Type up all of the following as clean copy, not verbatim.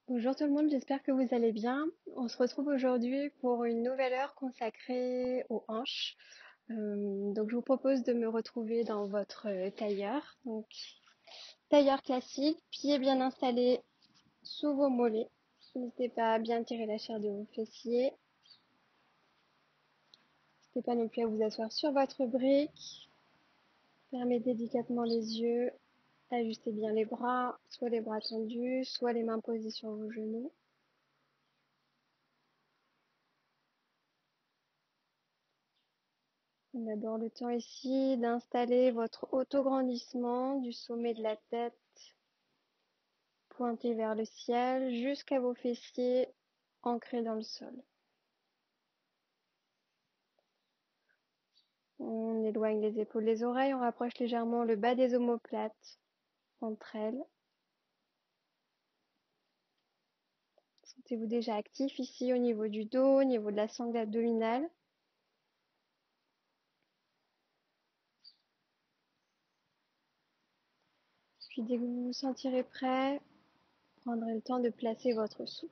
Bonjour tout le monde, j'espère que vous allez bien. On se retrouve aujourd'hui pour une nouvelle heure consacrée aux hanches. Donc je vous propose de me retrouver dans votre tailleur. Donc tailleur classique, pieds bien installés sous vos mollets. N'hésitez pas à bien tirer la chair de vos fessiers. N'hésitez pas non plus à vous asseoir sur votre brique. Fermez délicatement les yeux. Ajustez bien les bras, soit les bras tendus, soit les mains posées sur vos genoux. On a d'abord le temps ici d'installer votre autograndissement du sommet de la tête pointé vers le ciel jusqu'à vos fessiers ancrés dans le sol. On éloigne les épaules des oreilles, on rapproche légèrement le bas des omoplates entre elles. Sentez-vous déjà actif ici au niveau du dos, au niveau de la sangle abdominale. Puis dès que vous vous sentirez prêt, prendrez le temps de placer votre souffle.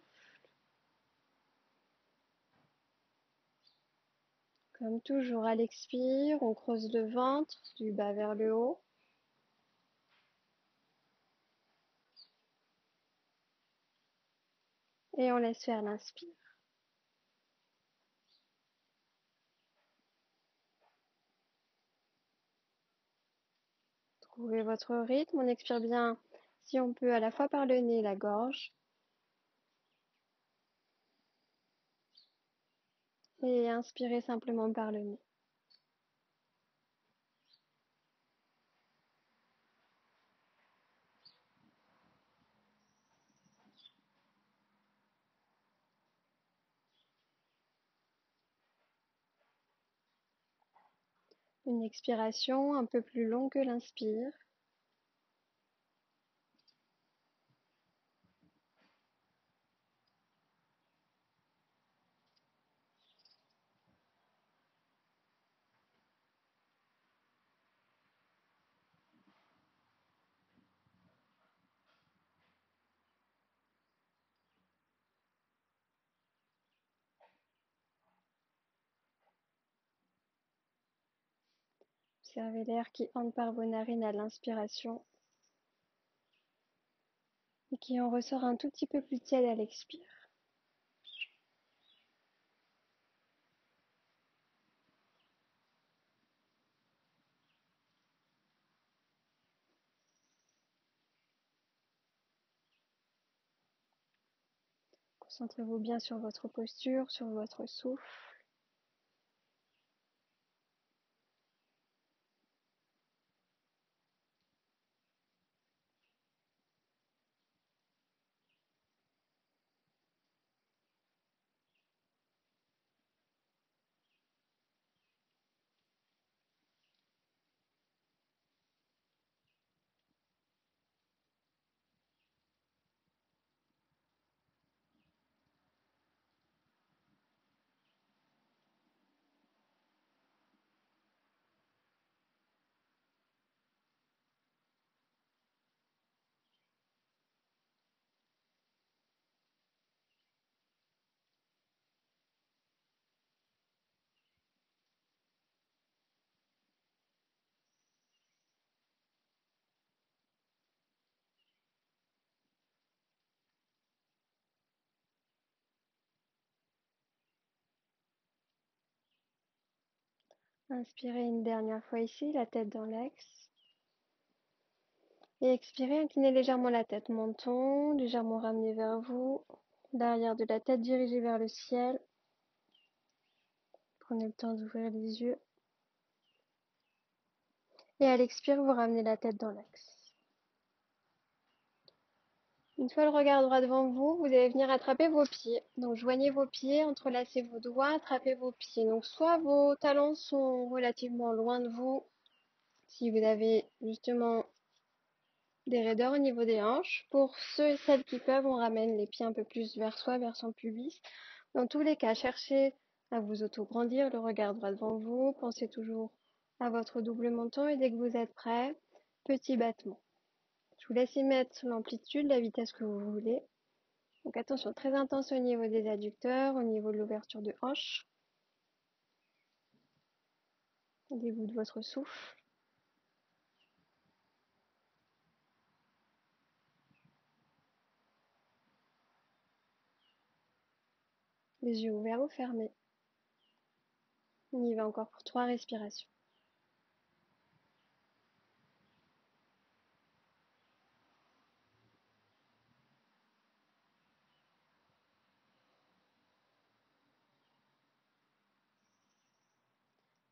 Comme toujours à l'expire, on creuse le ventre du bas vers le haut. Et on laisse faire l'inspire. Trouvez votre rythme, on expire bien si on peut à la fois par le nez et la gorge. Et inspirez simplement par le nez. Une expiration un peu plus longue que l'inspire. Observez l'air qui entre par vos narines à l'inspiration et qui en ressort un tout petit peu plus tiède à l'expire. Concentrez-vous bien sur votre posture, sur votre souffle. Inspirez une dernière fois ici, la tête dans l'axe. Et expirez, inclinez légèrement la tête, menton légèrement ramené vers vous, l'arrière de la tête dirigé vers le ciel. Prenez le temps d'ouvrir les yeux. Et à l'expire, vous ramenez la tête dans l'axe. Une fois le regard droit devant vous, vous allez venir attraper vos pieds. Donc joignez vos pieds, entrelacez vos doigts, attrapez vos pieds. Donc soit vos talons sont relativement loin de vous, si vous avez justement des raideurs au niveau des hanches. Pour ceux et celles qui peuvent, on ramène les pieds un peu plus vers soi, vers son pubis. Dans tous les cas, cherchez à vous auto-grandir, le regard droit devant vous. Pensez toujours à votre double menton et dès que vous êtes prêt, petit battement. Je vous laisse y mettre l'amplitude, la vitesse que vous voulez. Donc attention, très intense au niveau des adducteurs, au niveau de l'ouverture de hanche. Au début de votre souffle. Les yeux ouverts ou fermés. On y va encore pour 3 respirations.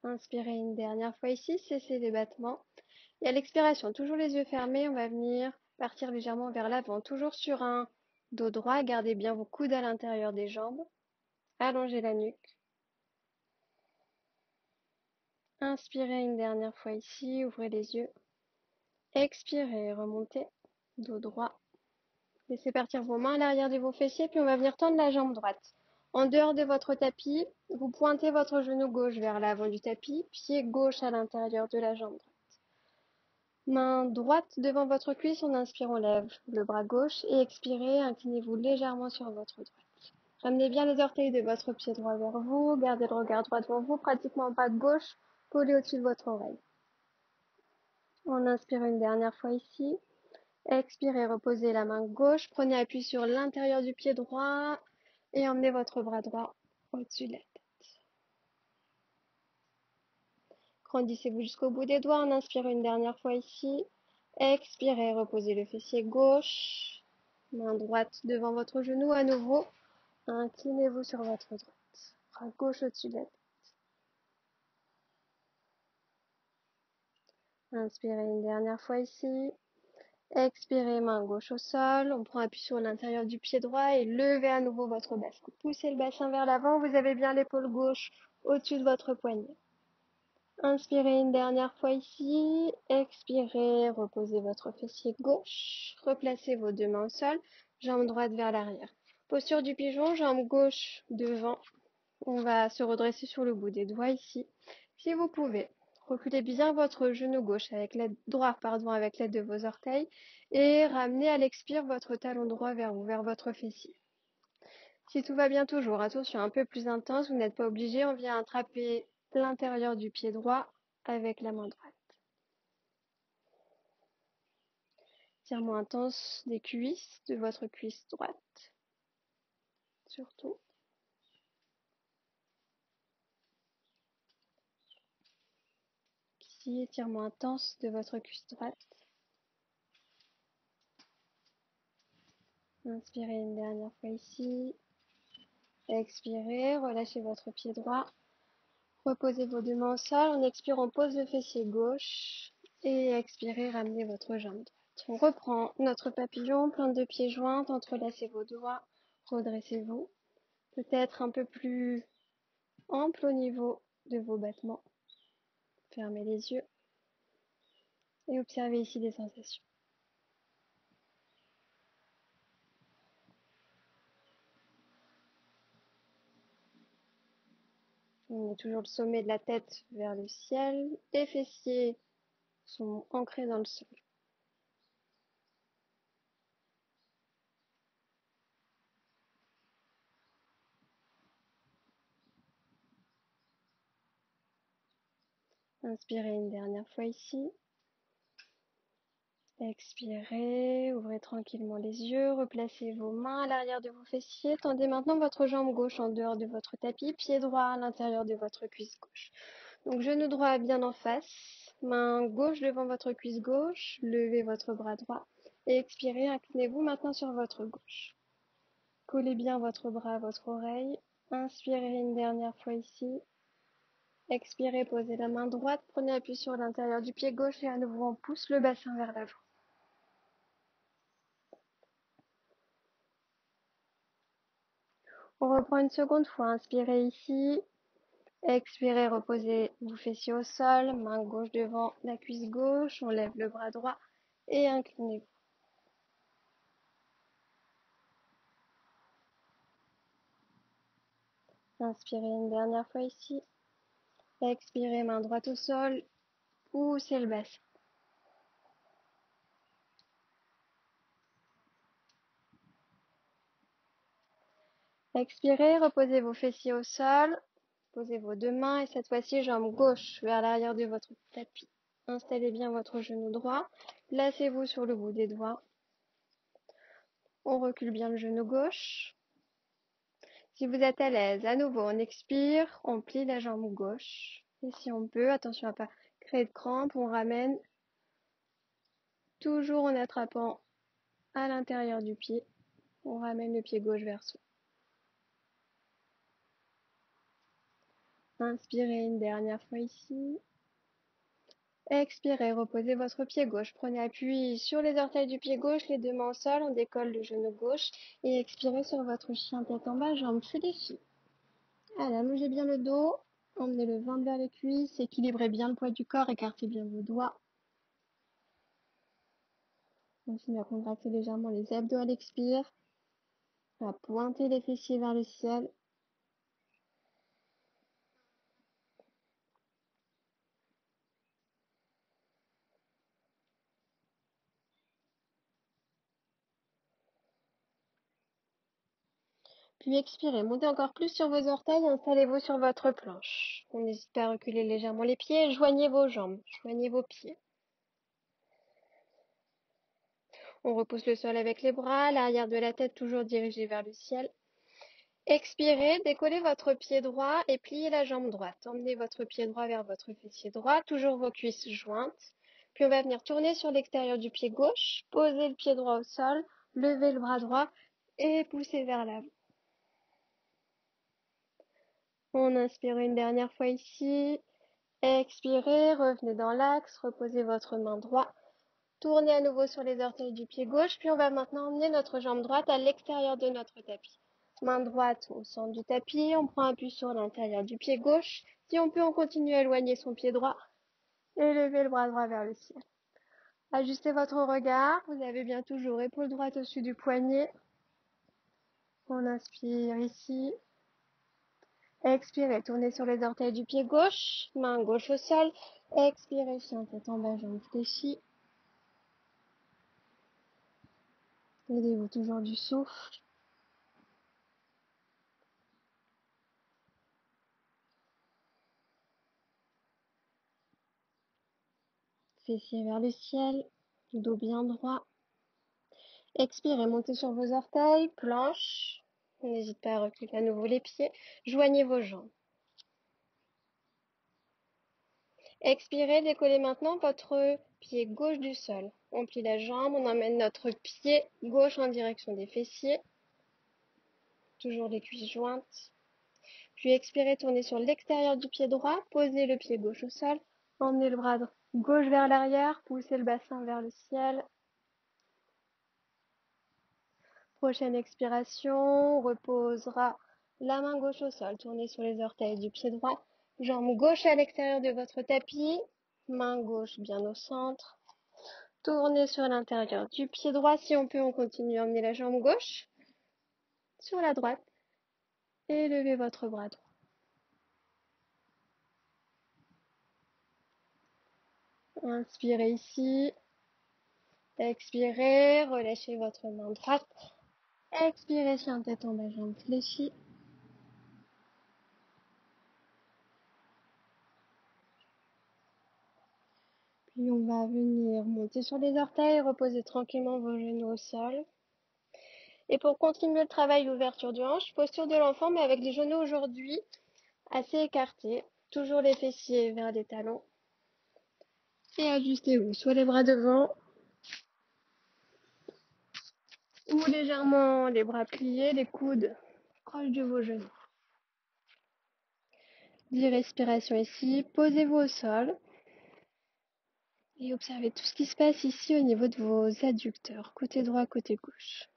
Inspirez une dernière fois ici, cessez les battements. Et à l'expiration, toujours les yeux fermés, on va venir partir légèrement vers l'avant, toujours sur un dos droit. Gardez bien vos coudes à l'intérieur des jambes. Allongez la nuque. Inspirez une dernière fois ici, ouvrez les yeux. Expirez, remontez, dos droit. Laissez partir vos mains à l'arrière de vos fessiers, puis on va venir tendre la jambe droite. En dehors de votre tapis, vous pointez votre genou gauche vers l'avant du tapis, pied gauche à l'intérieur de la jambe droite. Main droite devant votre cuisse, on inspire, on lève le bras gauche et expirez, inclinez-vous légèrement sur votre droite. Ramenez bien les orteils de votre pied droit vers vous, gardez le regard droit devant vous, pratiquement bras gauche collé au-dessus de votre oreille. On inspire une dernière fois ici. Expirez, reposez la main gauche, prenez appui sur l'intérieur du pied droit et emmenez votre bras droit au-dessus de la tête. Grandissez-vous jusqu'au bout des doigts, on inspire une dernière fois ici. Expirez, reposez le fessier gauche, main droite devant votre genou à nouveau. Inclinez-vous sur votre droite, bras gauche au-dessus de la tête. Inspirez une dernière fois ici. Expirez, main gauche au sol. On prend appui sur l'intérieur du pied droit et levez à nouveau votre bassin. Poussez le bassin vers l'avant. Vous avez bien l'épaule gauche au-dessus de votre poignet. Inspirez une dernière fois ici. Expirez, reposez votre fessier gauche. Replacez vos deux mains au sol. Jambe droite vers l'arrière. Posture du pigeon, jambe gauche devant. On va se redresser sur le bout des doigts ici. Si vous pouvez, reculez bien votre genou gauche avec l'aide avec l'aide de vos orteils et ramenez à l'expire votre talon droit vers vous, vers votre fessier. Si tout va bien toujours, attention, un peu plus intense, vous n'êtes pas obligé, on vient attraper l'intérieur du pied droit avec la main droite. Étirement intense des cuisses, de votre cuisse droite, surtout. Ici, étirement intense de votre cuisse droite. Inspirez une dernière fois ici. Expirez, relâchez votre pied droit. Reposez vos deux mains au sol. On expire, on pose le fessier gauche. Et expirez, ramenez votre jambe droite. On reprend notre papillon, plante de pieds jointes, entrelacez vos doigts, redressez-vous. Peut-être un peu plus ample au niveau de vos battements. Fermez les yeux et observez ici des sensations. On met toujours le sommet de la tête vers le ciel. Les fessiers sont ancrés dans le sol. Inspirez une dernière fois ici. Expirez, ouvrez tranquillement les yeux, replacez vos mains à l'arrière de vos fessiers. Tendez maintenant votre jambe gauche en dehors de votre tapis, pied droit à l'intérieur de votre cuisse gauche. Donc genou droit bien en face, main gauche devant votre cuisse gauche, levez votre bras droit et expirez, inclinez-vous maintenant sur votre gauche. Collez bien votre bras à votre oreille. Inspirez une dernière fois ici. Expirez, posez la main droite, prenez appui sur l'intérieur du pied gauche et à nouveau on pousse le bassin vers l'avant. On reprend une seconde fois. Inspirez ici. Expirez, reposez vos fessiers au sol. Main gauche devant la cuisse gauche. On lève le bras droit et inclinez-vous. Inspirez une dernière fois ici. Expirez, main droite au sol. Poussez le bassin. Expirez, reposez vos fessiers au sol. Posez vos deux mains et cette fois-ci, jambe gauche vers l'arrière de votre tapis. Installez bien votre genou droit. Placez-vous sur le bout des doigts. On recule bien le genou gauche. Si vous êtes à l'aise, à nouveau, on expire, on plie la jambe gauche. Et si on peut, attention à ne pas créer de crampes, on ramène toujours en attrapant à l'intérieur du pied. On ramène le pied gauche vers soi. Inspirez une dernière fois ici. Expirez, reposez votre pied gauche. Prenez appui sur les orteils du pied gauche, les deux mains au sol, on décolle le genou gauche. Et expirez sur votre chien tête en bas, jambes fléchies. Allez, allongez bien le dos, emmenez le ventre vers les cuisses, équilibrez bien le poids du corps, écartez bien vos doigts. Continuez à contracter légèrement les abdos à l'expire, à pointer les fessiers vers le ciel. Puis expirez, montez encore plus sur vos orteils, installez-vous sur votre planche. On n'hésite pas à reculer légèrement les pieds, joignez vos jambes, joignez vos pieds. On repousse le sol avec les bras, l'arrière de la tête toujours dirigé vers le ciel. Expirez, décollez votre pied droit et pliez la jambe droite. Emmenez votre pied droit vers votre fessier droit, toujours vos cuisses jointes. Puis on va venir tourner sur l'extérieur du pied gauche, poser le pied droit au sol, lever le bras droit et pousser vers l'avant. On inspire une dernière fois ici. Expirez, revenez dans l'axe, reposez votre main droite. Tournez à nouveau sur les orteils du pied gauche, puis on va maintenant emmener notre jambe droite à l'extérieur de notre tapis. Main droite au centre du tapis, on prend appui sur l'intérieur du pied gauche. Si on peut, on continue à éloigner son pied droit et lever le bras droit vers le ciel. Ajustez votre regard, vous avez bien toujours épaule droite au-dessus du poignet. On inspire ici. Expirez, tournez sur les orteils du pied gauche, main gauche au sol. Expirez, chien tête en bas, jambes fléchies. Aidez-vous toujours du souffle. Fessiers vers le ciel, dos bien droit. Expirez, montez sur vos orteils, planche. N'hésitez pas à reculer à nouveau les pieds. Joignez vos jambes. Expirez, décollez maintenant votre pied gauche du sol. On plie la jambe, on emmène notre pied gauche en direction des fessiers. Toujours les cuisses jointes. Puis expirez, tournez sur l'extérieur du pied droit, posez le pied gauche au sol. Emmenez le bras gauche vers l'arrière, poussez le bassin vers le ciel. Prochaine expiration, on reposera la main gauche au sol, tournez sur les orteils du pied droit, jambe gauche à l'extérieur de votre tapis, main gauche bien au centre, tournez sur l'intérieur du pied droit, si on peut on continue à emmener la jambe gauche sur la droite et levez votre bras droit. Inspirez ici, expirez, relâchez votre main droite, expirez, chien tête en bas, jambe fléchie. Puis on va venir monter sur les orteils, reposer tranquillement vos genoux au sol. Et pour continuer le travail d'ouverture du hanche, posture de l'enfant, mais avec les genoux aujourd'hui assez écartés. Toujours les fessiers vers les talons. Et ajustez-vous, soit les bras devant, ou légèrement les bras pliés, les coudes proches de vos genoux. 10 respirations ici, posez-vous au sol. Et observez tout ce qui se passe ici au niveau de vos adducteurs, côté droit, côté gauche.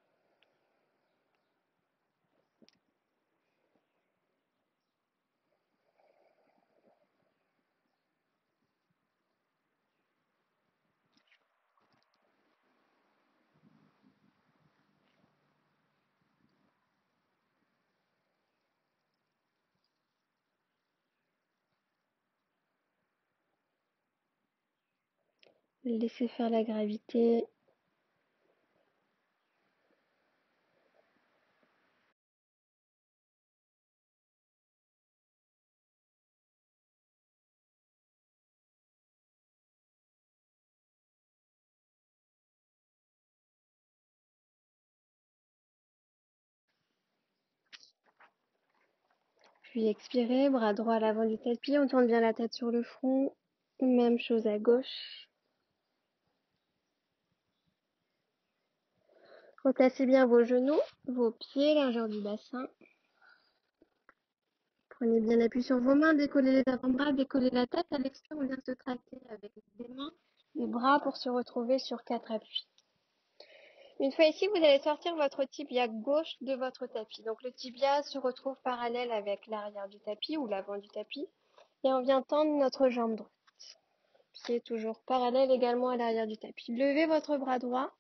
Laissez faire la gravité. Puis expirez, bras droit à l'avant du tapis, on tourne bien la tête sur le front. Même chose à gauche. Replacez bien vos genoux, vos pieds, largeur du bassin. Prenez bien appui sur vos mains, décollez les avant-bras, décollez la tête. À l'extérieur, on vient se traquer avec les mains, les bras pour se retrouver sur 4 appuis. Une fois ici, vous allez sortir votre tibia gauche de votre tapis. Donc le tibia se retrouve parallèle avec l'arrière du tapis ou l'avant du tapis. Et on vient tendre notre jambe droite. Pied toujours parallèle également à l'arrière du tapis. Levez votre bras droit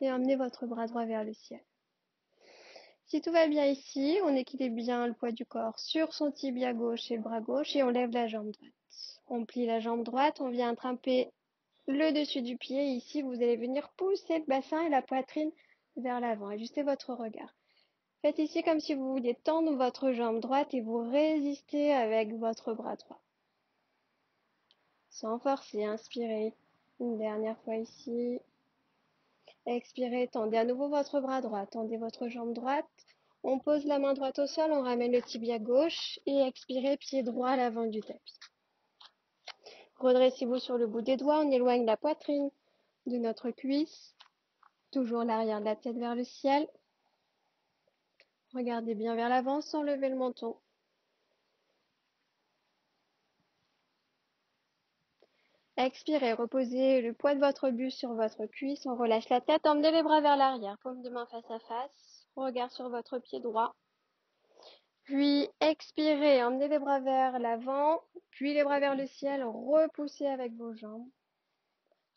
et emmenez votre bras droit vers le ciel. Si tout va bien ici, on équilibre bien le poids du corps sur son tibia gauche et le bras gauche et on lève la jambe droite. On plie la jambe droite, on vient attraper le dessus du pied. Ici, vous allez venir pousser le bassin et la poitrine vers l'avant. Ajustez votre regard. Faites ici comme si vous vouliez tendre votre jambe droite et vous résistez avec votre bras droit. Sans forcer, inspirez. Une dernière fois ici. Expirez, tendez à nouveau votre bras droit, tendez votre jambe droite. On pose la main droite au sol, on ramène le tibia gauche et expirez, pied droit à l'avant du tapis. Redressez-vous sur le bout des doigts, on éloigne la poitrine de notre cuisse. Toujours l'arrière de la tête vers le ciel. Regardez bien vers l'avant sans lever le menton. Expirez, reposez le poids de votre buste sur votre cuisse. On relâche la tête, emmenez les bras vers l'arrière. Paume de main face à face. Regard sur votre pied droit. Puis expirez, emmenez les bras vers l'avant. Puis les bras vers le ciel. Repoussez avec vos jambes.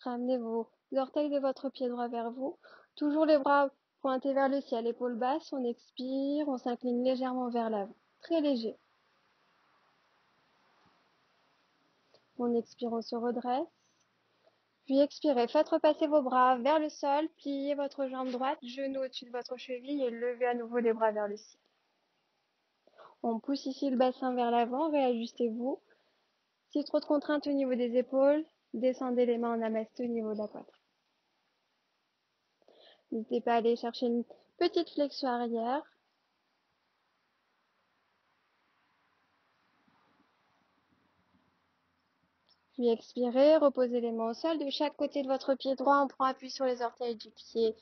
Ramenez vos orteils de votre pied droit vers vous. Toujours les bras pointés vers le ciel, épaules basses. On expire, on s'incline légèrement vers l'avant. Très léger. On expire, on se redresse. Puis expirez, faites repasser vos bras vers le sol, pliez votre jambe droite, genou au-dessus de votre cheville et levez à nouveau les bras vers le ciel. On pousse ici le bassin vers l'avant, réajustez-vous. Si trop de contrainte au niveau des épaules, descendez les mains en namasté au niveau de la poitrine. N'hésitez pas à aller chercher une petite flexion arrière. Puis expirez, reposez les mains au sol. De chaque côté de votre pied droit, on prend appui sur les orteils du pied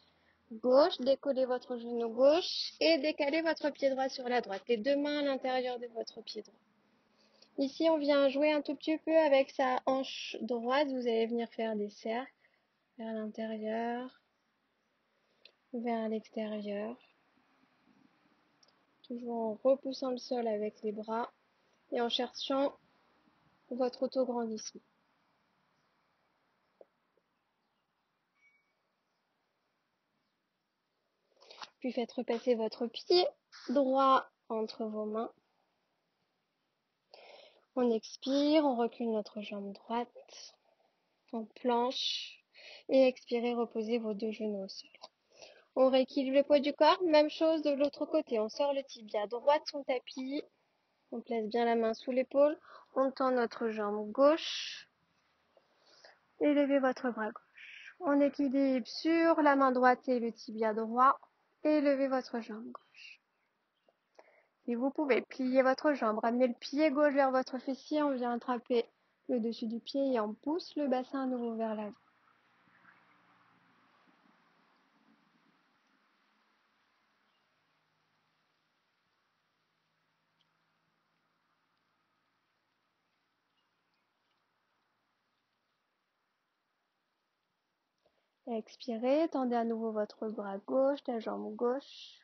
gauche. Décollez votre genou gauche et décalez votre pied droit sur la droite. Les deux mains à l'intérieur de votre pied droit. Ici, on vient jouer un tout petit peu avec sa hanche droite. Vous allez venir faire des cercles vers l'intérieur, vers l'extérieur. Toujours en repoussant le sol avec les bras et en cherchant votre autograndissement. Puis faites repasser votre pied droit entre vos mains. On expire, on recule notre jambe droite, on planche et expirez, reposez vos deux genoux au sol. On rééquilibre le poids du corps, même chose de l'autre côté. On sort le tibia droit de son tapis, on place bien la main sous l'épaule, on tend notre jambe gauche et levez votre bras gauche. On équilibre sur la main droite et le tibia droit et levez votre jambe gauche. Si vous pouvez, plier votre jambe, ramener le pied gauche vers votre fessier, on vient attraper le dessus du pied et on pousse le bassin à nouveau vers l'avant. Expirez, tendez à nouveau votre bras gauche, la jambe gauche.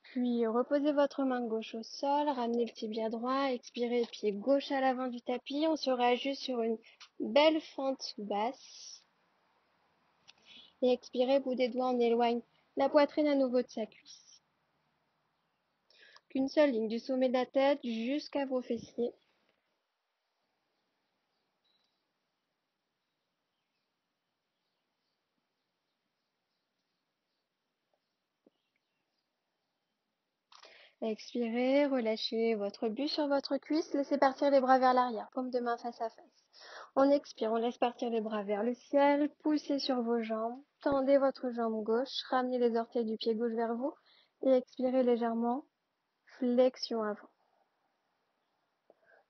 Puis reposez votre main gauche au sol, ramenez le tibia droit, expirez, pied gauche à l'avant du tapis. On se réajuste sur une belle fente basse. Et expirez, bout des doigts, on éloigne la poitrine à nouveau de sa cuisse. Qu'une seule ligne du sommet de la tête jusqu'à vos fessiers. Expirez, relâchez votre buste sur votre cuisse, laissez partir les bras vers l'arrière, paume de main face à face. On expire, on laisse partir les bras vers le ciel, poussez sur vos jambes, tendez votre jambe gauche, ramenez les orteils du pied gauche vers vous et expirez légèrement, flexion avant.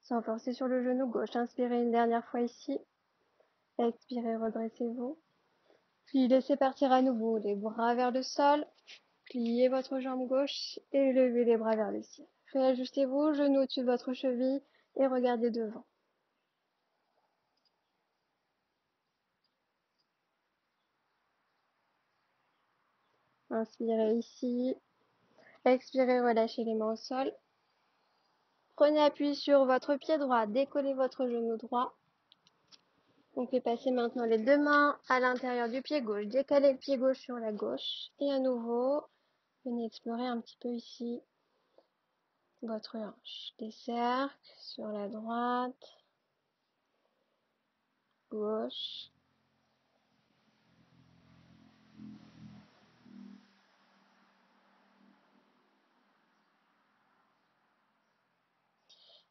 sans forcer sur le genou gauche. Inspirez une dernière fois ici. Expirez, redressez-vous. Puis laissez partir à nouveau les bras vers le sol. Pliez votre jambe gauche et levez les bras vers le ciel. Réajustez-vous, genoux au-dessus de votre cheville et regardez devant. Inspirez ici. Expirez, relâchez les mains au sol. Prenez appui sur votre pied droit, décollez votre genou droit. Donc, passez maintenant les deux mains à l'intérieur du pied gauche. Décalez le pied gauche sur la gauche. Et à nouveau, venez explorer un petit peu ici votre hanche. Des cercles sur la droite, gauche.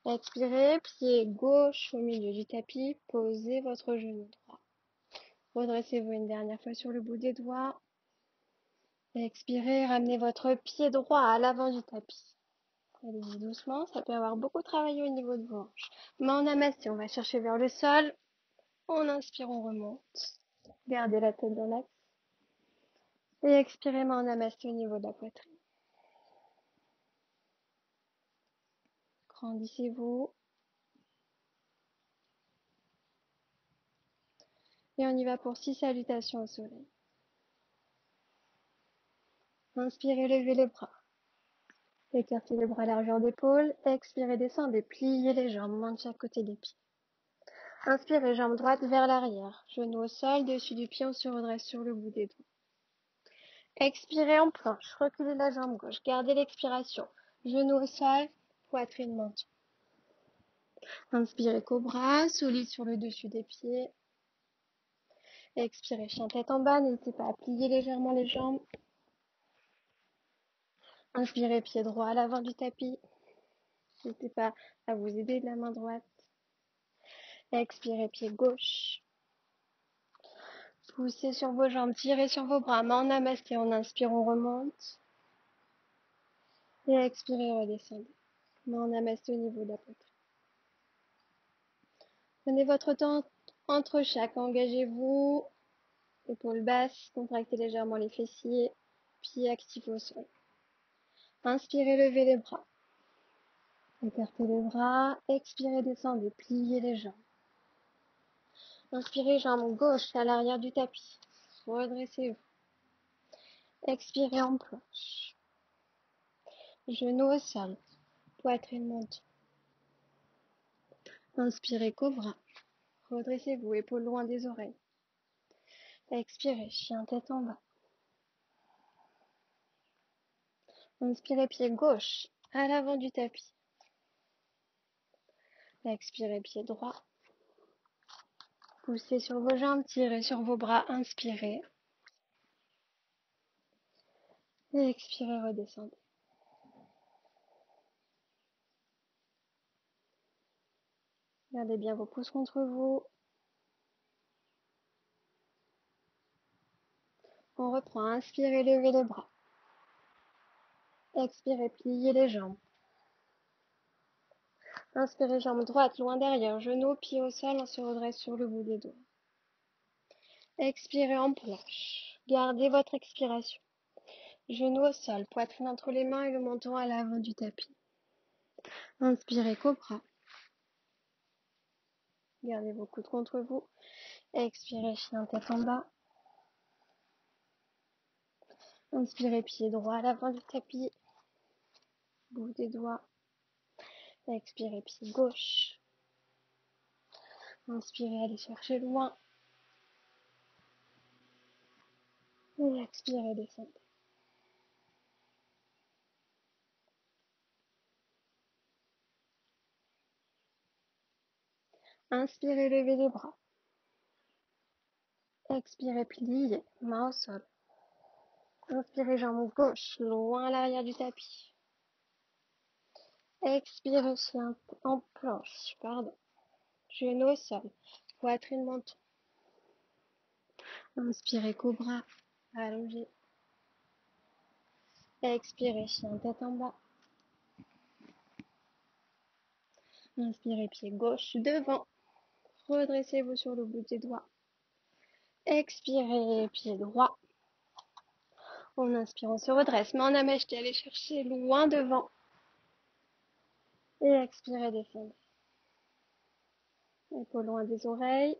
Expirez, pied gauche au milieu du tapis. Posez votre genou droit. Redressez-vous une dernière fois sur le bout des doigts. Expirez, ramenez votre pied droit à l'avant du tapis. Allez-y doucement, ça peut avoir beaucoup travaillé au niveau de vos hanches. Main en namasté, on va chercher vers le sol. On inspire, on remonte. Gardez la tête dans l'axe. Et expirez, main en namasté au niveau de la poitrine. Grandissez-vous. Et on y va pour 6 salutations au soleil. Inspirez, levez les bras. Écartez les bras à largeur d'épaule. Expirez, descendez, pliez les jambes, main de chaque côté des pieds. Inspirez, jambe droite vers l'arrière. Genou au sol, dessus du pied, on se redresse sur le bout des doigts. Expirez en planche, reculez la jambe gauche, gardez l'expiration. Genou au sol, poitrine menton. Inspirez cobra, solide sur le dessus des pieds. Expirez chien tête en bas, n'hésitez pas à plier légèrement les jambes. Inspirez pied droit à l'avant du tapis. N'hésitez pas à vous aider de la main droite. Expirez pied gauche. Poussez sur vos jambes, tirez sur vos bras, main en namasté. On inspire, on remonte. Et expirez, redescendez. Main en namasté au niveau de la poitrine. Prenez votre temps entre chaque. Engagez-vous. Épaules basses, contractez légèrement les fessiers. Pieds actifs au sol. Inspirez, levez les bras. Écartez les bras. Expirez, descendez. Pliez les jambes. Inspirez, jambe gauche à l'arrière du tapis. Redressez-vous. Expirez en planche. Genoux au sol. Poitrine montée. Inspirez, cobra. Redressez-vous, épaules loin des oreilles. Expirez, chien tête en bas. Inspirez, pied gauche à l'avant du tapis. Expirez, pied droit. Poussez sur vos jambes, tirez sur vos bras, inspirez. Et expirez, redescendez. Gardez bien vos pouces contre vous. On reprend, inspirez, levez les bras. Expirez, pliez les jambes. Inspirez, jambe droite loin derrière, genoux, pieds au sol, on se redresse sur le bout des doigts. Expirez en planche. Gardez votre expiration. Genoux au sol, poitrine entre les mains et le menton à l'avant du tapis. Inspirez, cobra. Gardez vos coudes contre vous. Expirez, chien tête en bas. Inspirez, pied droit à l'avant du tapis. Bout des doigts. Expirez, pied gauche. Inspirez, allez chercher loin. Et expirez, descendez. Inspirez, levez les bras. Expirez, pliez, main au sol. Inspirez, jambe gauche, loin à l'arrière du tapis. Expirez, chien en planche, Genou au sol, poitrine menton. Inspirez, cobra, allongé. Expirez, chien tête en bas. Inspirez, pied gauche devant. Redressez-vous sur le bout des doigts. Expirez, pied droit. On inspire, on se redresse. Main en amèche, allez chercher loin devant. Et expirez, descendez. Épaules loin des oreilles.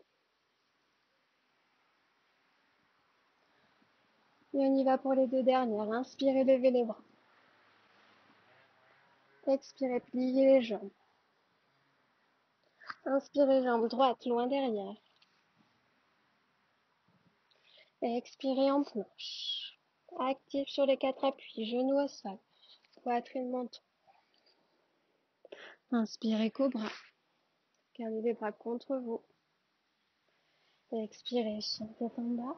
Et on y va pour les deux dernières. Inspirez, levez les bras. Expirez, pliez les jambes. Inspirez, jambe droite, loin derrière. Et expirez en planche. Actif sur les 4 appuis, genoux au sol. Poitrine, menton. Inspirez, cobra. Gardez les bras contre vous. Et expirez, chien tête en bas.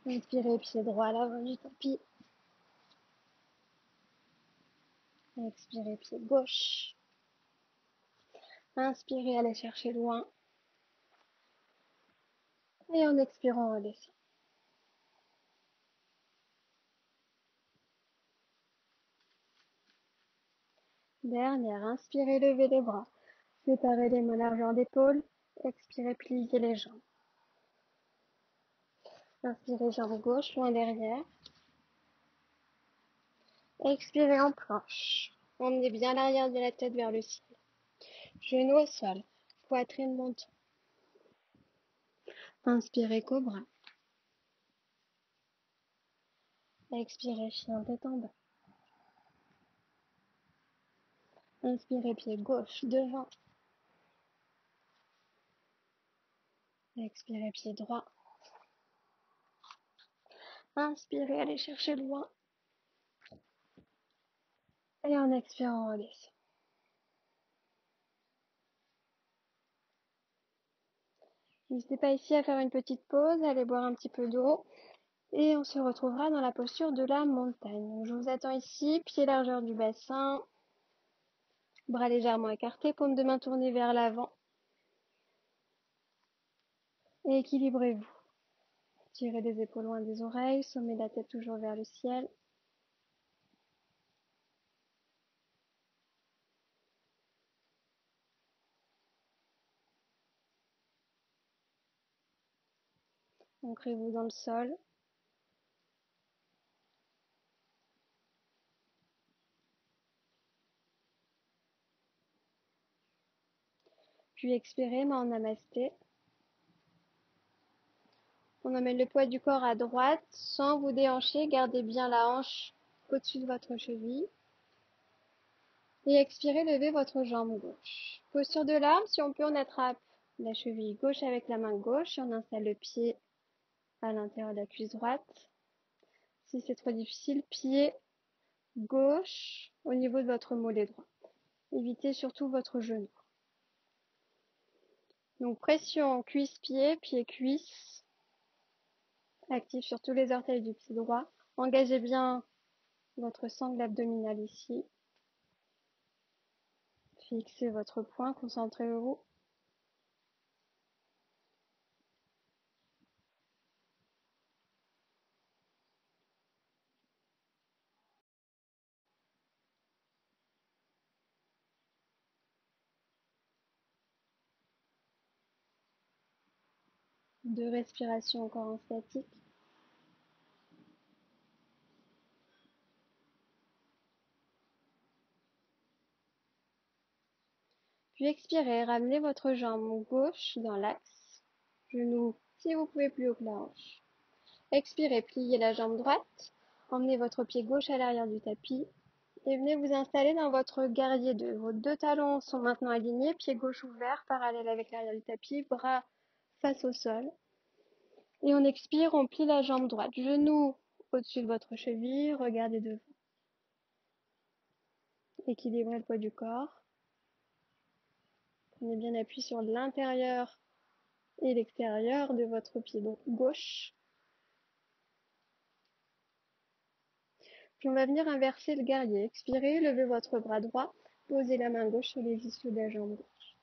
Inspirez, pied droit à l'avant du tapis. Expirez, pied gauche. Inspirez, allez chercher loin. Et en expirant, on redescend. Dernière, inspirez, levez les bras. Séparez les mains largeur d'épaule. Expirez, pliez les jambes. Inspirez, jambe gauche, loin derrière. Expirez en planche. Emmenez bien l'arrière de la tête vers le ciel. Genoux au sol. Poitrine, menton. Inspirez, cobra. Expirez, chien tête en bas. Inspirez, pied gauche devant. Expirez, pied droit. Inspirez, allez chercher loin. Et en expirant, on redescend. N'hésitez pas ici à faire une petite pause, à aller boire un petit peu d'eau. Et on se retrouvera dans la posture de la montagne. Donc, je vous attends ici, pied largeur du bassin. Bras légèrement écartés, paume de main tournée vers l'avant. Et équilibrez-vous. Tirez les épaules loin des oreilles, sommet de la tête toujours vers le ciel. Ancrez-vous dans le sol. Puis expirez, main en namasté. On emmène le poids du corps à droite sans vous déhancher. Gardez bien la hanche au-dessus de votre cheville. Et expirez, levez votre jambe gauche. Posture de l'arbre, si on peut, on attrape la cheville gauche avec la main gauche et on installe le pied à l'intérieur de la cuisse droite. Si c'est trop difficile, pied gauche au niveau de votre mollet droit. Évitez surtout votre genou. Donc pression cuisse-pied, pied-cuisse. Actif sur tous les orteils du pied droit. Engagez bien votre sangle abdominale ici. Fixez votre poing, concentrez-vous. Deux respirations encore en statique. Puis expirez, ramenez votre jambe gauche dans l'axe. Genou, si vous pouvez, plus haut que la hanche. Expirez, pliez la jambe droite. Emmenez votre pied gauche à l'arrière du tapis. Et venez vous installer dans votre guerrier 2. Vos deux talons sont maintenant alignés, pied gauche ouvert, parallèle avec l'arrière du tapis, bras face au sol. Et on expire, on plie la jambe droite. Genou au-dessus de votre cheville, regardez devant. Équilibrez le poids du corps. Prenez bien appui sur l'intérieur et l'extérieur de votre pied gauche. Puis on va venir inverser le guerrier. Expirez, levez votre bras droit, posez la main gauche sur les ischios de la jambe gauche.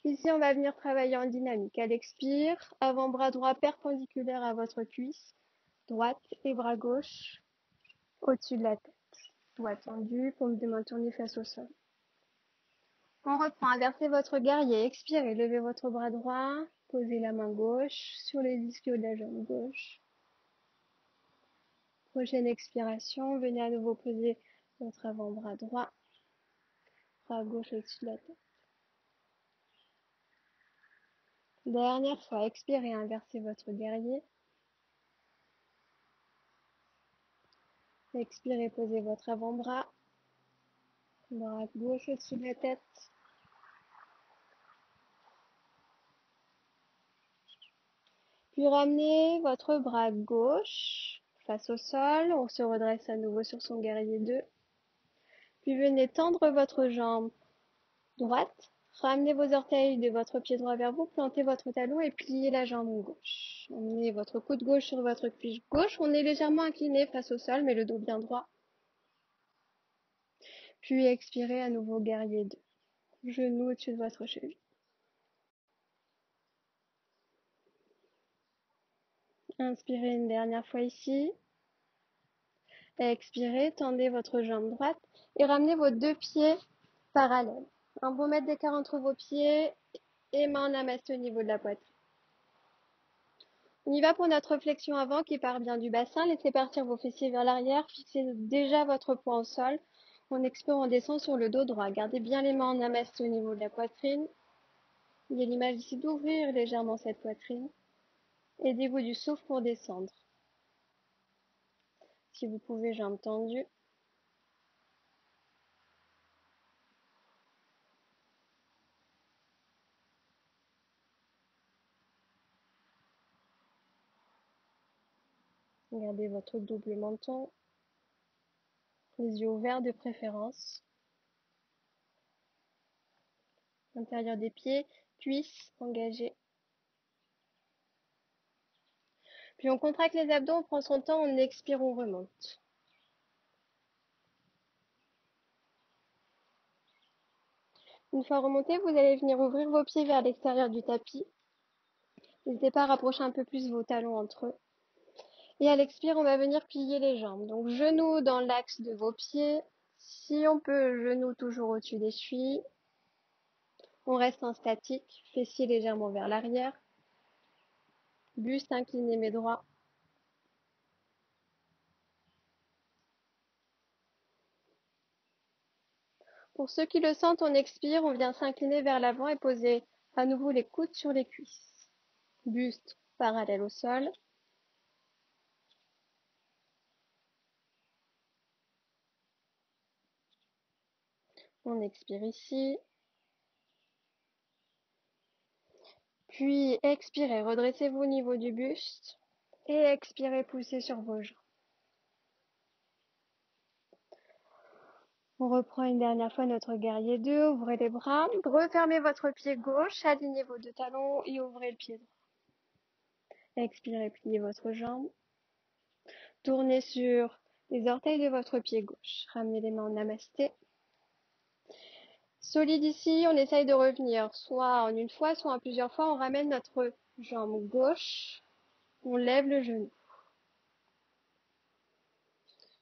Ici, on va venir travailler en dynamique. À l'expire, avant-bras droit perpendiculaire à votre cuisse droite et bras gauche au-dessus de la tête. doigts tendus, paume de main tournée face au sol. On reprend, inversez votre guerrier, expirez, levez votre bras droit, posez la main gauche sur les ischios de la jambe gauche. Prochaine expiration, venez à nouveau poser votre avant-bras droit, bras gauche au-dessus de la tête. Dernière fois, expirez, inversez votre guerrier. Expirez, posez votre avant-bras, bras gauche au-dessus de la tête. Puis ramenez votre bras gauche face au sol. On se redresse à nouveau sur son guerrier 2. Puis venez tendre votre jambe droite. Ramenez vos orteils de votre pied droit vers vous, plantez votre talon et pliez la jambe gauche. Emmenez votre coude gauche sur votre cuisse gauche. On est légèrement incliné face au sol, mais le dos bien droit. Puis expirez à nouveau guerrier 2. Genou au-dessus de votre cheville. Inspirez une dernière fois ici. Expirez, tendez votre jambe droite et ramenez vos deux pieds parallèles. Un bon mètre d'écart entre vos pieds et main en namasté au niveau de la poitrine. On y va pour notre flexion avant qui part bien du bassin. Laissez partir vos fessiers vers l'arrière. Fixez déjà votre poids au sol. On expire, on descend sur le dos droit. Gardez bien les mains en namasté au niveau de la poitrine. Il y a l'image ici d'ouvrir légèrement cette poitrine. Aidez-vous du souffle pour descendre. Si vous pouvez, jambes tendues. Gardez votre double menton. Les yeux ouverts de préférence. Intérieur des pieds, cuisses engagées. Puis on contracte les abdos, on prend son temps, on expire, on remonte. Une fois remonté, vous allez venir ouvrir vos pieds vers l'extérieur du tapis. N'hésitez pas à rapprocher un peu plus vos talons entre eux. Et à l'expire, on va venir plier les jambes. Donc genoux dans l'axe de vos pieds. Si on peut, genoux toujours au-dessus des chevilles. On reste en statique, fessiers légèrement vers l'arrière. Buste incliné mais droit. Pour ceux qui le sentent, on expire, on vient s'incliner vers l'avant et poser à nouveau les coudes sur les cuisses. Buste parallèle au sol. On expire ici. Puis expirez, redressez-vous au niveau du buste. Et expirez, poussez sur vos jambes. On reprend une dernière fois notre guerrier 2. Ouvrez les bras. Refermez votre pied gauche. Alignez vos deux talons et ouvrez le pied droit. Expirez, pliez votre jambe. Tournez sur les orteils de votre pied gauche. Ramenez les mains en namasté. Solide ici, on essaye de revenir soit en une fois, soit en plusieurs fois. On ramène notre jambe gauche. On lève le genou.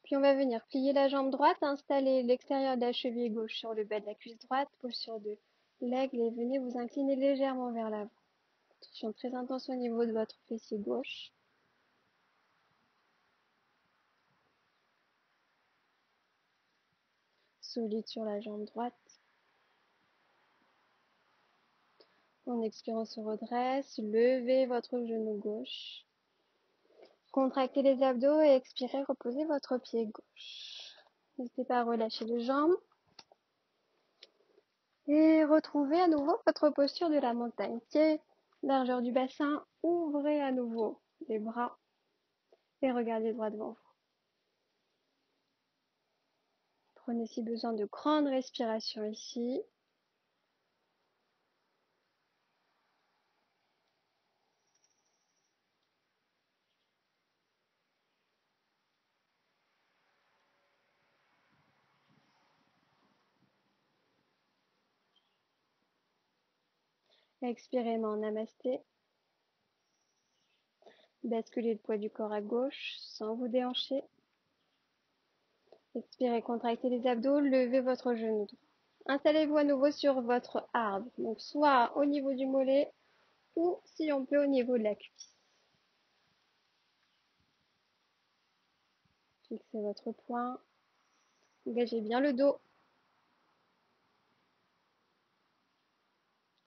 Puis on va venir plier la jambe droite, installer l'extérieur de la cheville gauche sur le bas de la cuisse droite, posture de l'aigle et venez vous incliner légèrement vers l'avant. Attention très intense au niveau de votre fessier gauche. Solide sur la jambe droite. En expirant, on se redresse, levez votre genou gauche. Contractez les abdos et expirez, reposez votre pied gauche. N'hésitez pas à relâcher les jambes. Et retrouvez à nouveau votre posture de la montagne. Pied, largeur du bassin, ouvrez à nouveau les bras et regardez droit devant vous. Prenez si besoin de grandes respirations ici. Expirez, main en namasté. Basculez le poids du corps à gauche sans vous déhancher. Expirez, contractez les abdos, levez votre genou droit. Installez-vous à nouveau sur votre arbre, donc soit au niveau du mollet ou si on peut au niveau de la cuisse. Fixez votre poing, engagez bien le dos,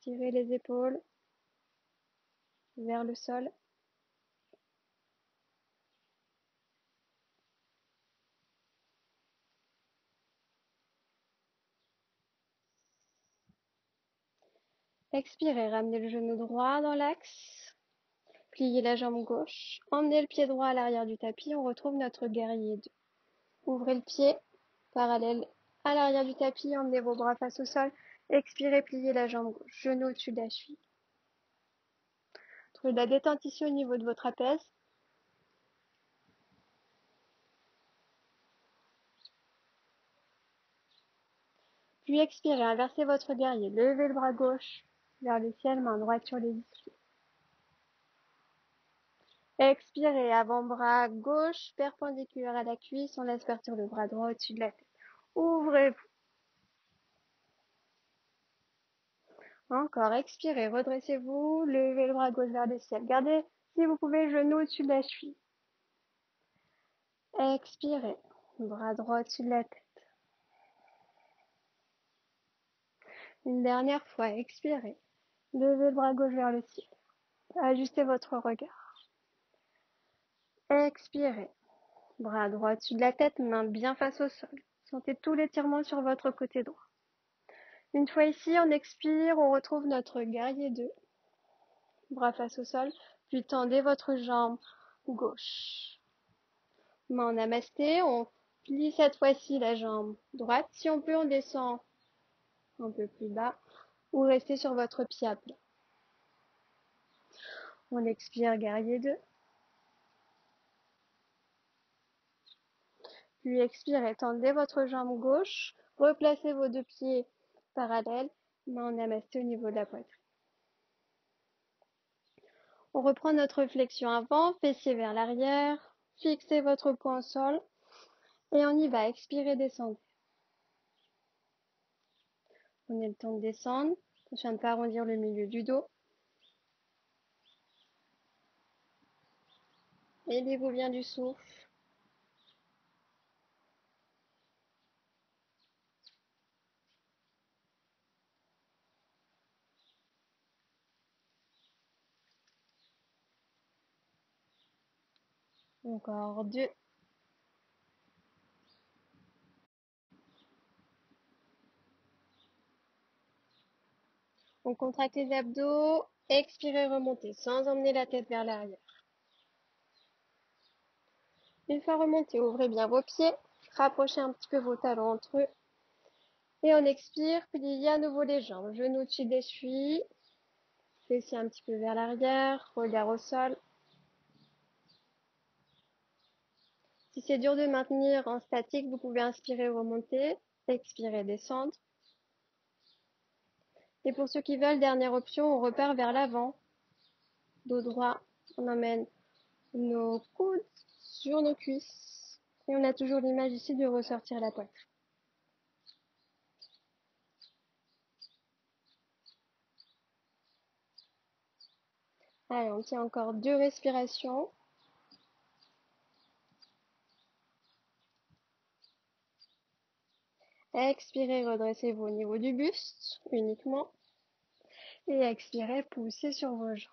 tirez les épaules vers le sol. Expirez, ramenez le genou droit dans l'axe, pliez la jambe gauche, emmenez le pied droit à l'arrière du tapis, on retrouve notre guerrier 2. Ouvrez le pied, parallèle à l'arrière du tapis, emmenez vos bras face au sol, expirez, pliez la jambe gauche, genou au-dessus de la cheville. Trouvez de la détente ici au niveau de votre trapèze. Puis expirez, inversez votre guerrier, levez le bras gauche vers le ciel, main droite sur les ischions. Expirez, avant-bras gauche perpendiculaire à la cuisse, on laisse partir le bras droit au-dessus de la tête. Ouvrez-vous. Encore, expirez, redressez-vous, levez le bras gauche vers le ciel. Gardez, si vous pouvez, le genou au-dessus de la cheville. Expirez, bras droit au-dessus de la tête. Une dernière fois, expirez. Levez le bras gauche vers le ciel. Ajustez votre regard. Expirez. Bras droit au-dessus de la tête, main bien face au sol. Sentez tout l'étirement sur votre côté droit. Une fois ici, on expire, on retrouve notre guerrier 2. Bras face au sol, puis tendez votre jambe gauche. Main en namasté, on plie cette fois-ci la jambe droite. Si on peut, on descend un peu plus bas ou restez sur votre pied à plat. On expire, guerrier 2. Puis expirez, tendez votre jambe gauche, replacez vos deux pieds parallèles, main en namasté au niveau de la poitrine. On reprend notre flexion avant, fessier vers l'arrière, fixez votre poing au sol et on y va, expirez, descendez. Prenez le temps de descendre, attention à ne pas arrondir le milieu du dos. Aidez-vous bien du souffle. Encore 2. On contracte les abdos, expirez, remontez sans emmener la tête vers l'arrière. Une fois remonté, ouvrez bien vos pieds, rapprochez un petit peu vos talons entre eux. Et on expire, pliez à nouveau les jambes, genoux au-dessus des chevilles, fessiers un petit peu vers l'arrière, regard au sol. Si c'est dur de maintenir en statique, vous pouvez inspirer, remonter, expirer, descendre. Et pour ceux qui veulent, dernière option, on repart vers l'avant. Dos droit, on emmène nos coudes sur nos cuisses. Et on a toujours l'image ici de ressortir la poitrine. Allez, on tient encore 2 respirations. Expirez, redressez-vous au niveau du buste uniquement. Et expirez, poussez sur vos jambes.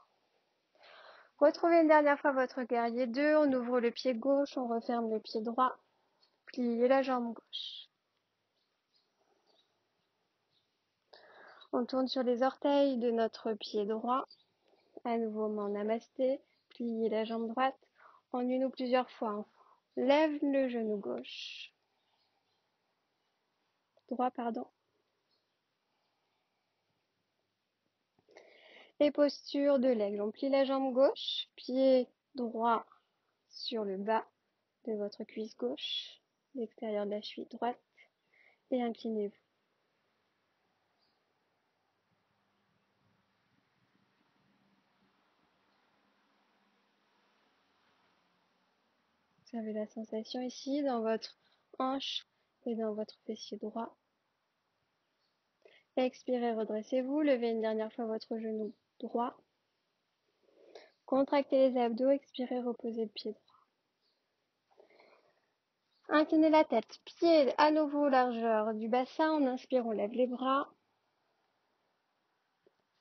Retrouvez une dernière fois votre guerrier 2. On ouvre le pied gauche, on referme le pied droit. Pliez la jambe gauche. On tourne sur les orteils de notre pied droit. À nouveau, main namasté. Pliez la jambe droite en une ou plusieurs fois. Lève le genou gauche. Droit, pardon. Et posture de l'aigle. On plie la jambe gauche, pied droit sur le bas de votre cuisse gauche, l'extérieur de la cheville droite, et inclinez-vous. Observez la sensation ici dans votre hanche et dans votre fessier droit. Expirez, redressez-vous, levez une dernière fois votre genou droit. Contractez les abdos, expirez, reposez le pied droit. Inclinez la tête, pied à nouveau largeur du bassin. En inspirant, on lève les bras.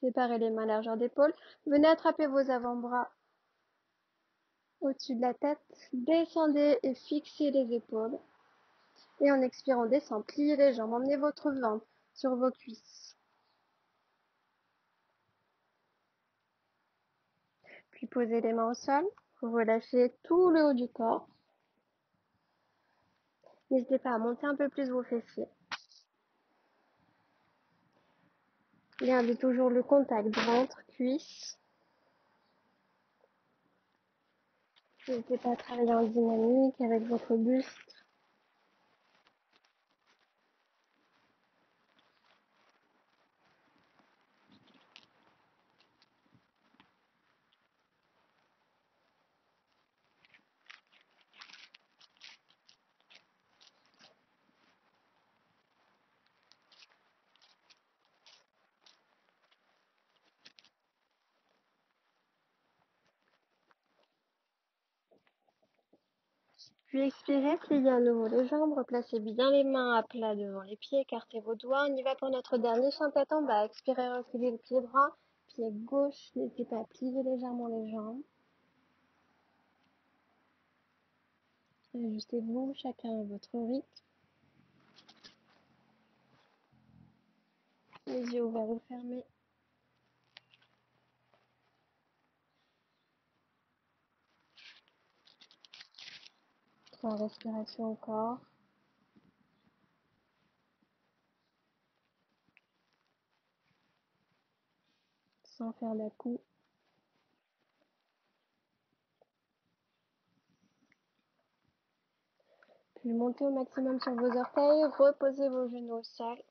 Séparez les mains largeur d'épaule. Venez attraper vos avant-bras au-dessus de la tête. Descendez et fixez les épaules. Et en expirant, descend, pliez les jambes. Emmenez votre ventre sur vos cuisses. Puis posez les mains au sol. Relâchez tout le haut du corps. N'hésitez pas à monter un peu plus vos fessiers. Gardez toujours le contact ventre-cuisse. N'hésitez pas à travailler en dynamique avec votre buste. Puis expirez, pliez à nouveau les jambes, replacez bien les mains à plat devant les pieds, écartez vos doigts. On y va pour notre dernier chien tête en bas. Expirez, reculez le pied droit, pied gauche. N'hésitez pas à plier légèrement les jambes. Ajustez-vous, chacun à votre rythme. Les yeux ouverts ou fermés. 3 respirations encore. Sans faire d'à-coups. Puis montez au maximum sur vos orteils, reposez vos genoux au sol.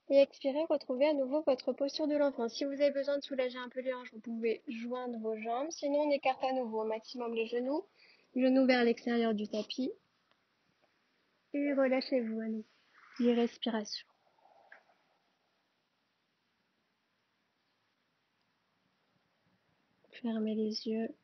Et expirez, retrouvez à nouveau votre posture de l'enfant. Si vous avez besoin de soulager un peu les hanches, vous pouvez joindre vos jambes. Sinon, on écarte à nouveau au maximum les genoux. Genoux vers l'extérieur du tapis. Et relâchez-vous à nouveau. 10 respirations. Fermez les yeux.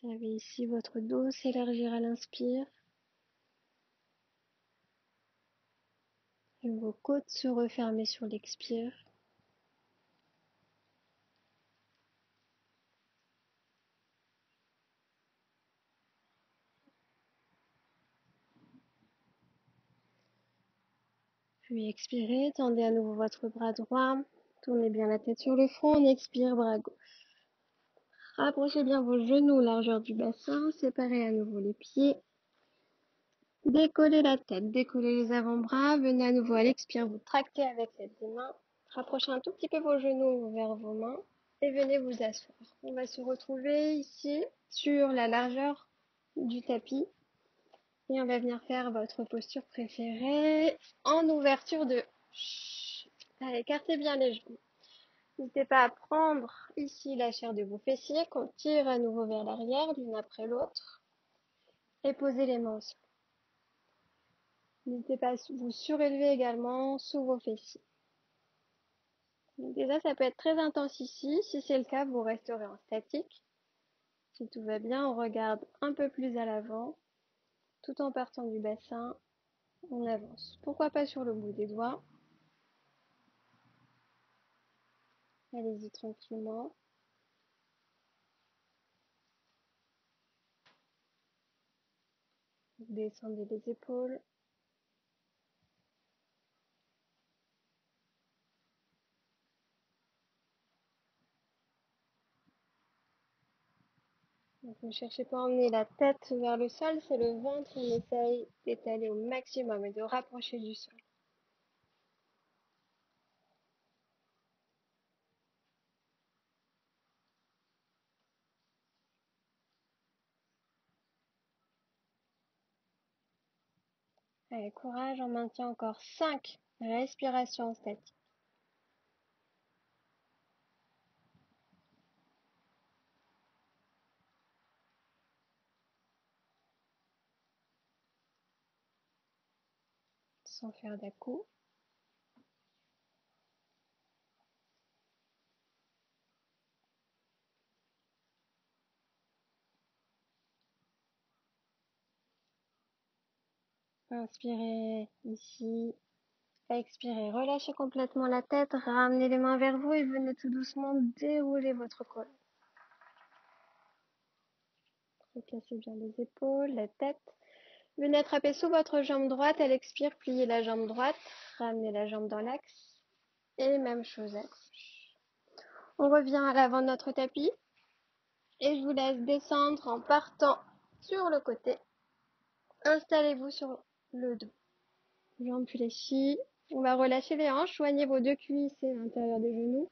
Observez ici votre dos s'élargir à l'inspire. Et vos côtes se refermer sur l'expire. Puis expirez, tendez à nouveau votre bras droit. Tournez bien la tête sur le front. On expire, bras gauche. Rapprochez bien vos genoux, largeur du bassin. Séparez à nouveau les pieds. Décollez la tête, décollez les avant-bras. Venez à nouveau à l'expire, vous tractez avec l'aide des mains. Rapprochez un tout petit peu vos genoux vers vos mains. Et venez vous asseoir. On va se retrouver ici sur la largeur du tapis. Et on va venir faire votre posture préférée en ouverture de... Allez, écartez bien les genoux. N'hésitez pas à prendre ici la chair de vos fessiers, qu'on tire à nouveau vers l'arrière, l'une après l'autre. Et posez les mains au sol. N'hésitez pas à vous surélever également sous vos fessiers. Donc déjà, ça peut être très intense ici. Si c'est le cas, vous resterez en statique. Si tout va bien, on regarde un peu plus à l'avant, tout en partant du bassin. On avance. Pourquoi pas sur le bout des doigts. Allez-y tranquillement. Descendez les épaules. Donc, ne cherchez pas à emmener la tête vers le sol, c'est le ventre. On essaye d'étaler au maximum et de rapprocher du sol. Allez, courage, on maintient encore 5 respirations statiques. Sans faire d'à-coups. Inspirez ici. Expirez, relâchez complètement la tête, ramenez les mains vers vous et venez tout doucement dérouler votre col. Replacez bien les épaules, la tête. Venez attraper sous votre jambe droite, elle expire, pliez la jambe droite, ramenez la jambe dans l'axe et même chose à gauche. On revient à l'avant de notre tapis et je vous laisse descendre en partant sur le côté. Installez-vous sur le dos. Jambes fléchies. On va relâcher les hanches, joignez vos deux cuisses et l'intérieur des genoux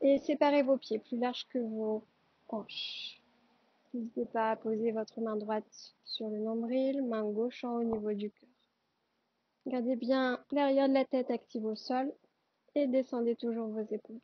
et séparez vos pieds plus larges que vos hanches. N'hésitez pas à poser votre main droite sur le nombril, main gauche en haut au niveau du cœur. Gardez bien l'arrière de la tête active au sol et descendez toujours vos épaules.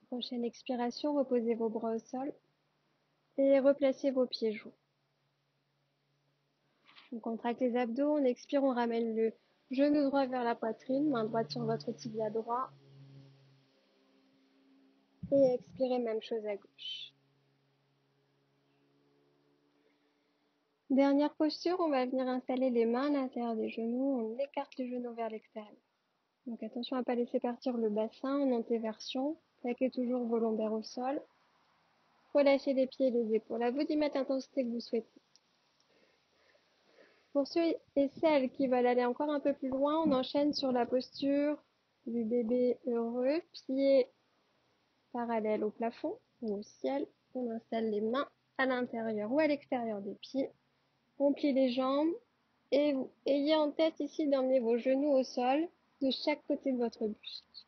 Prochaine expiration, reposez vos bras au sol et replacez vos pieds joints. On contracte les abdos, on expire, on ramène le genou droit vers la poitrine, main droite sur votre tibia droit. Et expirez, même chose à gauche. Dernière posture, on va venir installer les mains à l'intérieur des genoux, on écarte les genoux vers l'extérieur. Donc attention à ne pas laisser partir le bassin en antéversion, plaquez toujours vos lombaires au sol. Relâchez les pieds et les épaules, à vous d'y mettre l'intensité que vous souhaitez. Pour ceux et celles qui veulent aller encore un peu plus loin, on enchaîne sur la posture du bébé heureux, pieds parallèles au plafond ou au ciel. On installe les mains à l'intérieur ou à l'extérieur des pieds. On plie les jambes et vous ayez en tête ici d'emmener vos genoux au sol de chaque côté de votre buste.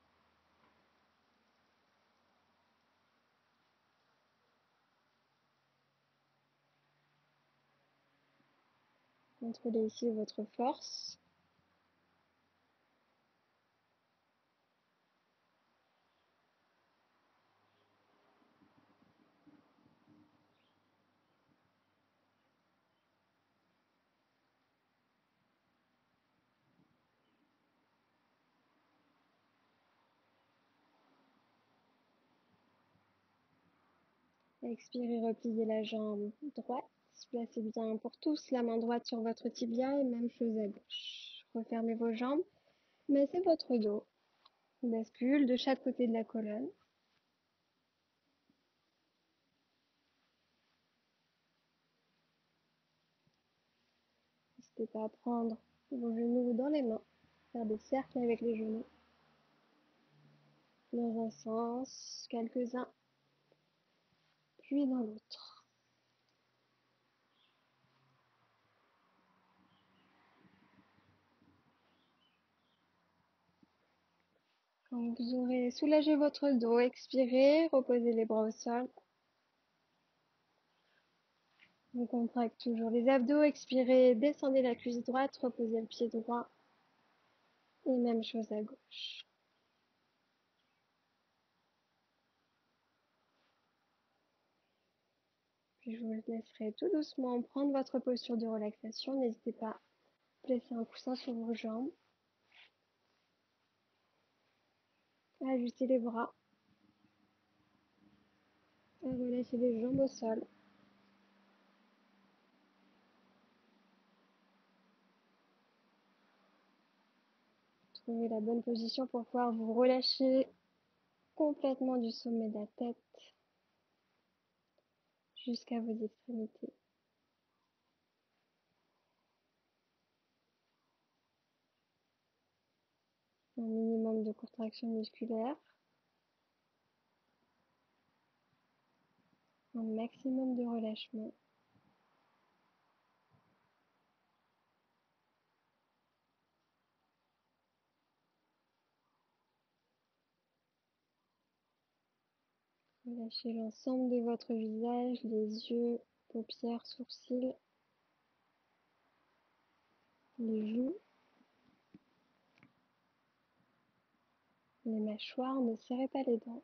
Contrôlez ici votre force. Expirez, repliez la jambe droite. Placez bien pour tous la main droite sur votre tibia et même chose à gauche. Refermez vos jambes. Massez votre dos. Bascule de chaque côté de la colonne. N'hésitez pas à prendre vos genoux dans les mains. Faire des cercles avec les genoux. dans un sens, quelques-uns, puis dans l'autre. Quand vous aurez soulagé votre dos, expirez, reposez les bras au sol. On contracte toujours les abdos, expirez, descendez la cuisse droite, reposez le pied droit. Et même chose à gauche. Puis je vous laisserai tout doucement prendre votre posture de relaxation. N'hésitez pas à placer un coussin sur vos jambes. Ajustez les bras. Et relâchez les jambes au sol. Trouvez la bonne position pour pouvoir vous relâcher complètement du sommet de la tête jusqu'à vos extrémités. Un minimum de contraction musculaire. Un maximum de relâchement. Relâchez l'ensemble de votre visage, les yeux, paupières, sourcils, les joues, les mâchoires. Ne serrez pas les dents.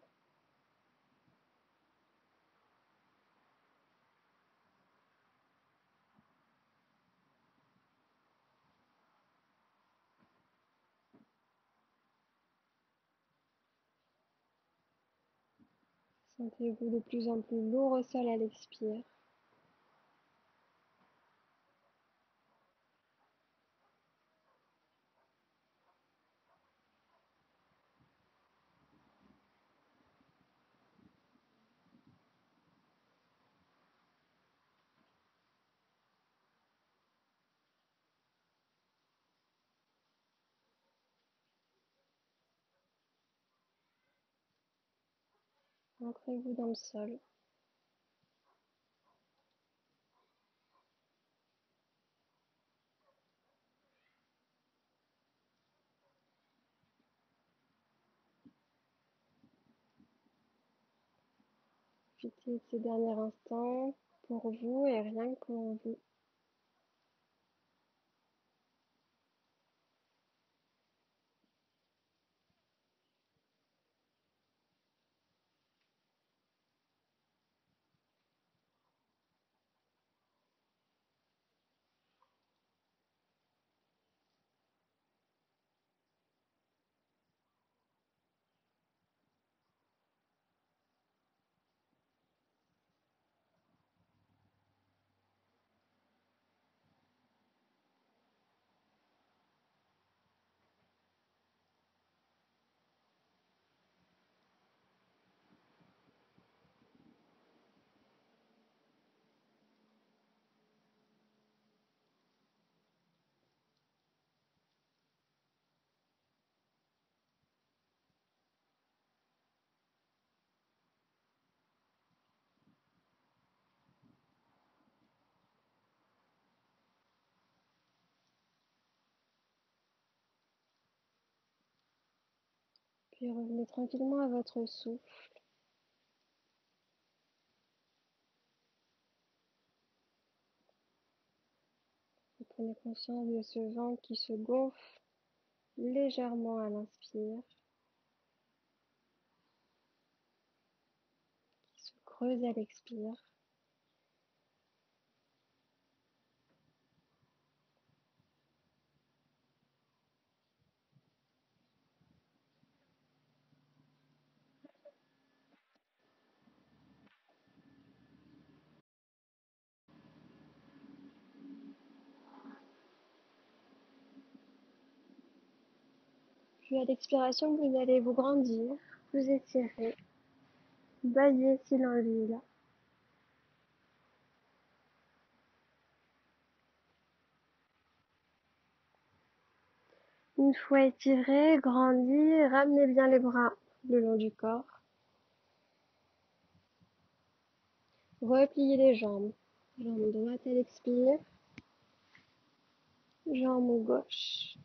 Sentez-vous de plus en plus lourd au sol à l'expire. Ancrez-vous dans le sol. Profitez de ces derniers instants pour vous et rien que pour vous. Puis revenez tranquillement à votre souffle. Vous prenez conscience de ce ventre qui se gonfle légèrement à l'inspire, qui se creuse à l'expire. Puis à l'expiration, vous allez vous grandir, vous étirer, bailler si l'envie est là. Une fois étiré, grandi, ramenez bien les bras le long du corps. Repliez les jambes. Jambe droite, elle expire. Jambe gauche.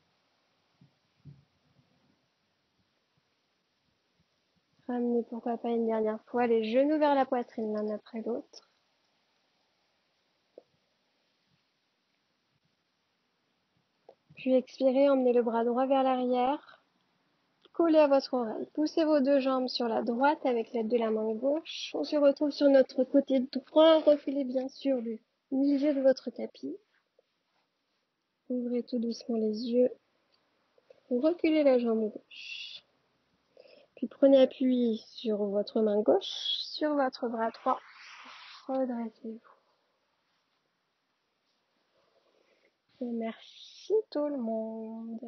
Ramenez pourquoi pas une dernière fois les genoux vers la poitrine l'un après l'autre. Puis expirez, emmenez le bras droit vers l'arrière. Collez à votre oreille. Poussez vos deux jambes sur la droite avec l'aide de la main gauche. On se retrouve sur notre côté droit. Reculez bien sûr le milieu de votre tapis. Ouvrez tout doucement les yeux. Reculez la jambe gauche. Puis prenez appui sur votre main gauche, sur votre bras droit. Redressez-vous. Et merci tout le monde.